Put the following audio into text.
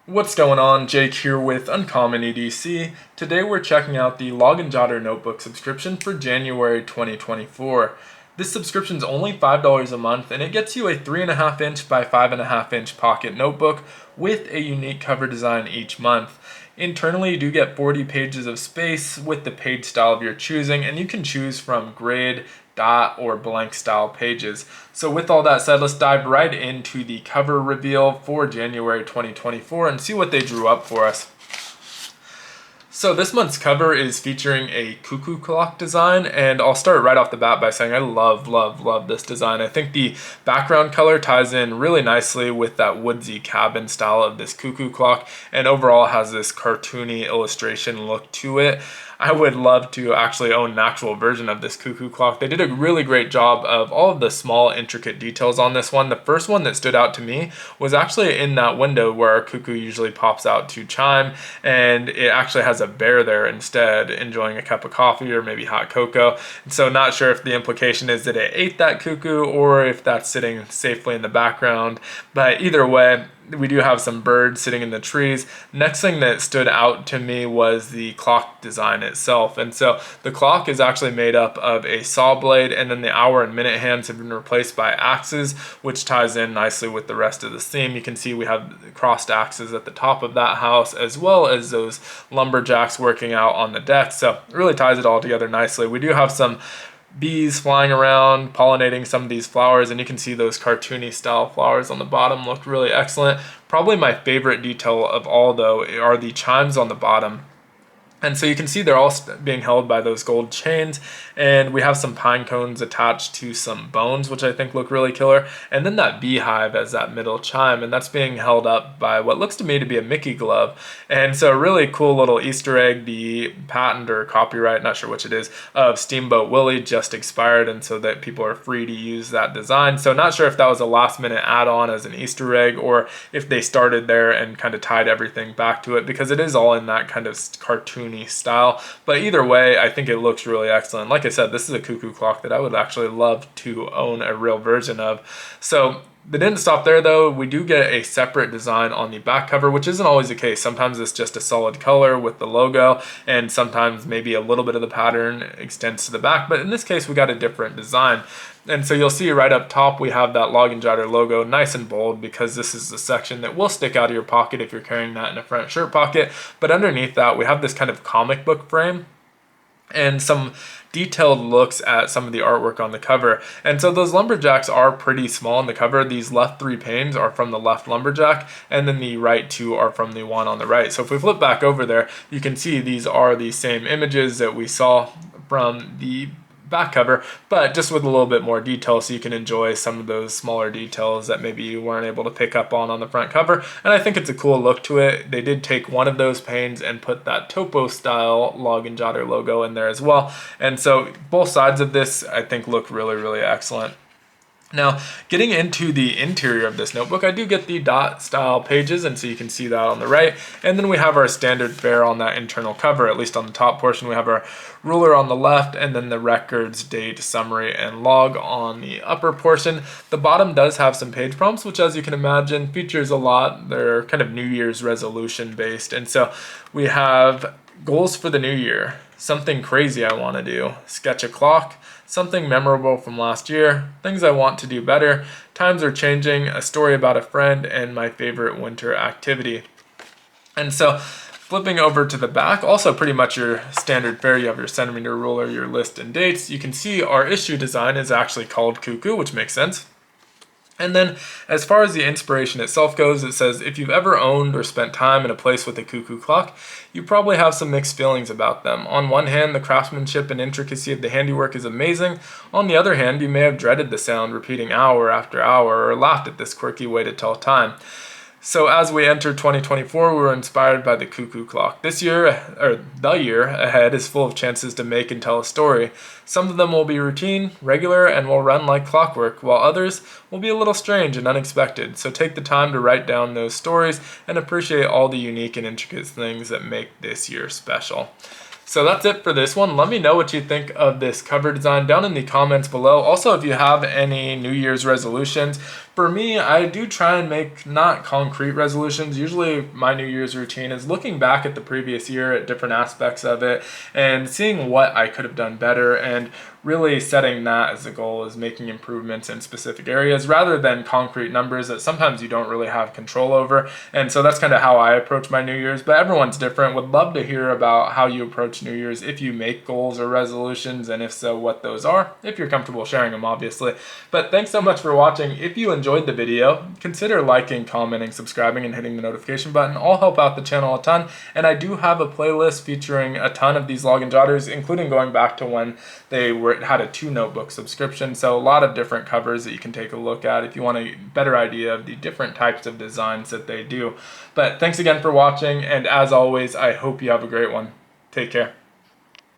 What's going on? Jake here with Uncommon EDC. Today we're checking out the Log+Jotter notebook subscription for January 2024. This subscription is only $5 a month and it gets you a 3.5 inch by 5.5 inch pocket notebook with a unique cover design each month. Internally, you do get 40 pages of space with the page style of your choosing, and you can choose from grid, dot, or blank style pages. So with all that said, let's dive right into the cover reveal for January 2024 and see what they drew up for us. So this month's cover is featuring a cuckoo clock design, and I'll start right off the bat by saying I love this design. I think the background color ties in really nicely with that woodsy cabin style of this cuckoo clock, and overall has this cartoony illustration look to it. I would love to actually own an actual version of this cuckoo clock. They did a really great job of all of the small intricate details on this one. The first one that stood out to me was actually in that window where our cuckoo usually pops out to chime, and it actually has a bear there instead enjoying a cup of coffee or maybe hot cocoa. And so not sure if the implication is that it ate that cuckoo or if that's sitting safely in the background, but either way, we do have some birds sitting in the trees. Next thing that stood out to me was the clock design itself. And so the clock is actually made up of a saw blade, and then the hour and minute hands have been replaced by axes, which ties in nicely with the rest of the theme. You can see we have crossed axes at the top of that house, as well as those lumberjacks working out on the deck. So it really ties it all together nicely. We do have some bees flying around pollinating some of these flowers, and you can see those cartoony style flowers on the bottom look really excellent. Probably my favorite detail of all though are the chimes on the bottom. And so you can see they're all being held by those gold chains, and we have some pine cones attached to some bones, which I think look really killer. And then that beehive as that middle chime, and that's being held up by what looks to me to be a Mickey glove. And so a really cool little Easter egg. The patent or copyright, not sure which it is, of Steamboat Willie just expired, and so that people are free to use that design. So not sure if that was a last minute add-on as an Easter egg, or if they started there and kind of tied everything back to it, because it is all in that kind of cartoony style. But either way, I think it looks really excellent. Like I said, this is a cuckoo clock that I would actually love to own a real version of. So they didn't stop there though. We do get a separate design on the back cover, which isn't always the case. Sometimes it's just a solid color with the logo, and sometimes maybe a little bit of the pattern extends to the back, but in this case we got a different design. And so you'll see right up top we have that Log+Jotter logo nice and bold, because this is the section that will stick out of your pocket if you're carrying that in a front shirt pocket. But underneath that we have this kind of comic book frame and some detailed looks at some of the artwork on the cover. And so those lumberjacks are pretty small on the cover. These left 3 panes are from the left lumberjack, and then the right 2 are from the one on the right. So if we flip back over there, you can see these are the same images that we saw from the back cover, but just with a little bit more detail, so you can enjoy some of those smaller details that maybe you weren't able to pick up on the front cover. And I think it's a cool look to it. They did take one of those panes and put that topo style Log+Jotter logo in there as well, and so both sides of this I think look really excellent. Now, getting into the interior of this notebook, I do get the dot style pages, and so you can see that on the right. And then we have our standard fare on that internal cover. At least on the top portion, we have our ruler on the left, and then the records, date, summary, and log on the upper portion. The bottom does have some page prompts, which, as you can imagine, features a lot. They're kind of New Year's resolution based. And so we have goals for the new year, something crazy I want to do, sketch a clock, something memorable from last year, things I want to do better, times are changing, a story about a friend, and my favorite winter activity. And so flipping over to the back, also pretty much your standard fare. You have your centimeter ruler, your list, and dates. You can see our issue design is actually called Cuckoo, which makes sense. And then as far as the inspiration itself goes, it says, if you've ever owned or spent time in a place with a cuckoo clock, you probably have some mixed feelings about them. On one hand, the craftsmanship and intricacy of the handiwork is amazing. On the other hand, you may have dreaded the sound repeating hour after hour, or laughed at this quirky way to tell time. So as we enter 2024, we were inspired by the cuckoo clock. This year, or the year ahead, is full of chances to make and tell a story. Some of them will be routine, regular, and will run like clockwork, while others will be a little strange and unexpected. So take the time to write down those stories and appreciate all the unique and intricate things that make this year special. So that's it for this one. Let me know what you think of this cover design down in the comments below. Also, if you have any New Year's resolutions, For me, I do try and make not concrete resolutions. Usually my New Year's routine is looking back at the previous year at different aspects of it and seeing what I could have done better, and really setting that as a goal, is making improvements in specific areas rather than concrete numbers that sometimes you don't really have control over. And so that's kind of how I approach my New Year's, but everyone's different. Would love to hear about how you approach New Year's, if you make goals or resolutions, and if so, what those are, if you're comfortable sharing them, obviously. But thanks so much for watching. If you enjoyed the video, consider liking, commenting, subscribing, and hitting the notification button. All help out the channel a ton. And I do have a playlist featuring a ton of these Log+Jotters, including going back to when they had a 2-notebook subscription. So a lot of different covers that you can take a look at if you want a better idea of the different types of designs that they do. But thanks again for watching, and as always, I hope you have a great one. Take care.